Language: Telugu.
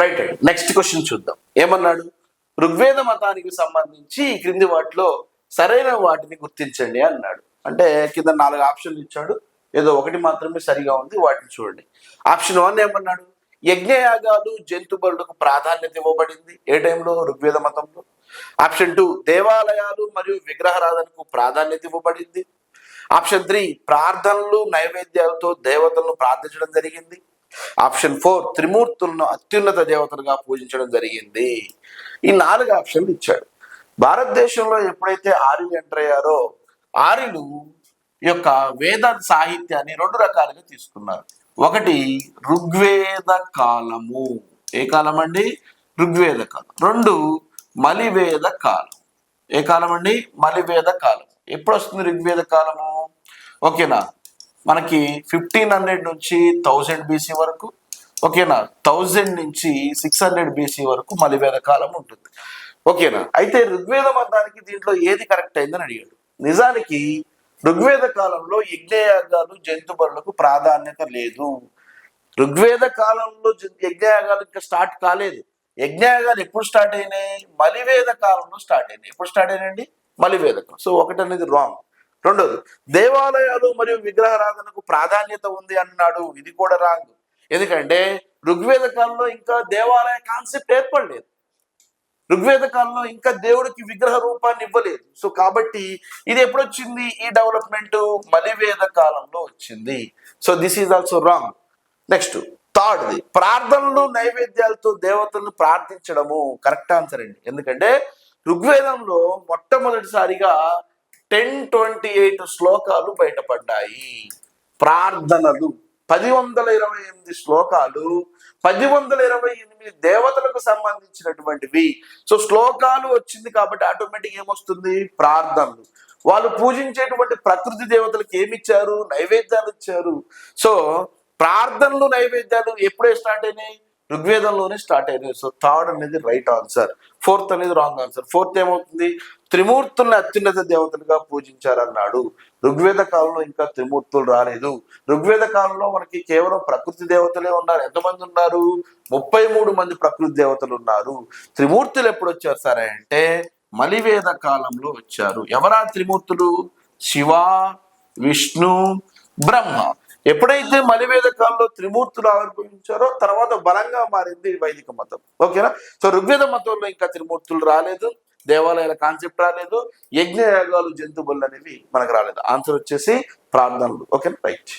రైట్ అండి. నెక్స్ట్ క్వశ్చన్ చూద్దాం. ఏమన్నాడు? ఋగ్వేద మతానికి సంబంధించి ఈ క్రింది వాటిలో సరైన వాటిని గుర్తించండి అన్నాడు. అంటే కింద 4 ఆప్షన్లు ఇచ్చాడు, ఏదో ఒకటి మాత్రమే సరిగా ఉంది, వాటిని చూడండి. ఆప్షన్ 1 ఏమన్నాడు? యజ్ఞయాగాలు జంతు బలులకు ప్రాధాన్యత ఇవ్వబడింది. ఏ టైంలో? ఋగ్వేద మతంలో. ఆప్షన్ 2 దేవాలయాలు మరియు విగ్రహారాధనకు ప్రాధాన్యత ఇవ్వబడింది. ఆప్షన్ 3 ప్రార్థనలు నైవేద్యాలతో దేవతలను ప్రార్థించడం జరిగింది. ఆప్షన్ 4 త్రిమూర్తులను అత్యున్నత దేవతలుగా పూజించడం జరిగింది. ఈ 4 ఆప్షన్లు ఇచ్చాడు. భారతదేశంలో ఎప్పుడైతే ఆర్యులు ఎంటర్ అయ్యారో ఆర్యులు యొక్క వేద సాహిత్యాన్ని 2 రకాలుగా తీసుకున్నారు. ఒకటి ఋగ్వేద కాలము. ఏ కాలం అండి? ఋగ్వేద కాలం. 2 మలివేద కాలం. ఏ కాలం అండి? మలివేద కాలం. ఎప్పుడు వస్తుంది ఋగ్వేద కాలము? ఓకేనా, మనకి 1500 నుంచి 1000 బీసీ వరకు, ఓకేనా, 1000 నుంచి 600 బీసీ వరకు మలివేద కాలం ఉంటుంది. ఓకేనా. అయితే ఋగ్వేద మతానికి దీంట్లో ఏది కరెక్ట్ అయిందని అడిగాడు. నిజానికి ఋగ్వేద కాలంలో యజ్ఞయాగాలు జంతు బలులకు ప్రాధాన్యత లేదు. ఋగ్వేద కాలంలో యజ్ఞయాగాలు ఇంకా స్టార్ట్ కాలేదు. యజ్ఞయాగాలు ఎప్పుడు స్టార్ట్ అయినాయి? మలివేద కాలంలో స్టార్ట్ అయినాయి. ఎప్పుడు స్టార్ట్ అయినాయండి? మలివేద కాలం. సో ఒకటి అనేది రాంగ్. 2వది దేవాలయాలు మరియు విగ్రహారాధనకు ప్రాధాన్యత ఉంది అన్నాడు. ఇది కూడా రాంగ్. ఎందుకంటే ఋగ్వేద కాలంలో ఇంకా దేవాలయ కాన్సెప్ట్ ఏర్పడలేదు. ఋగ్వేద కాలంలో ఇంకా దేవుడికి విగ్రహ రూపాన్ని ఇవ్వలేదు. సో కాబట్టి ఇది ఎప్పుడు వచ్చింది? ఈ డెవలప్మెంట్ మలివేద కాలంలో వచ్చింది. So this is also wrong. Next 3ది ప్రార్థనలు నైవేద్యాలతో దేవతలను ప్రార్థించడము. కరెక్ట్ ఆన్సర్ అండి. ఎందుకంటే ఋగ్వేదంలో మొట్టమొదటిసారిగా 1028 శ్లోకాలు బయటపడ్డాయి. ప్రార్థనలు 1028 శ్లోకాలు, 1028 దేవతలకు సంబంధించినటువంటివి. సో శ్లోకాలు వచ్చింది కాబట్టి ఆటోమేటిక్ ఏమొస్తుంది? ప్రార్థనలు. వాళ్ళు పూజించేటువంటి ప్రకృతి దేవతలకు ఏమిచ్చారు? నైవేద్యాలు ఇచ్చారు. సో ప్రార్థనలు నైవేద్యాలు ఎప్పుడే స్టార్ట్ అయినాయి? ఋగ్వేదంలోనే స్టార్ట్ అయినాయి. సో 3rd అనేది రైట్ ఆన్సర్. 4th అనేది రాంగ్ ఆన్సర్. 4th ఏమవుతుంది? త్రిమూర్తులను అత్యున్నత దేవతలుగా పూజించారన్నాడు. ఋగ్వేద కాలంలో ఇంకా త్రిమూర్తులు రాలేదు. ఋగ్వేద కాలంలో మనకి కేవలం ప్రకృతి దేవతలే ఉన్నారు. ఎంతమంది ఉన్నారు? 33 మంది ప్రకృతి దేవతలు ఉన్నారు. త్రిమూర్తులు ఎప్పుడు వచ్చారు సరే అంటే మలివేద కాలంలో వచ్చారు. ఎవరా త్రిమూర్తులు? శివ, విష్ణు, బ్రహ్మ. ఎప్పుడైతే మలివేద కాలంలో త్రిమూర్తులు ఆవిర్భవించారో తర్వాత బలంగా మారింది వైదిక మతం. ఓకేనా. సో ఋగ్వేద మతంలో ఇంకా త్రిమూర్తులు రాలేదు, దేవాలయాల కాన్సెప్ట్ రాలేదు, యజ్ఞయాగాలు జంతు బలులు అనేవి మనకు రాలేదు. ఆన్సర్ వచ్చేసి ప్రార్థనలు. ఓకేనా, రైట్.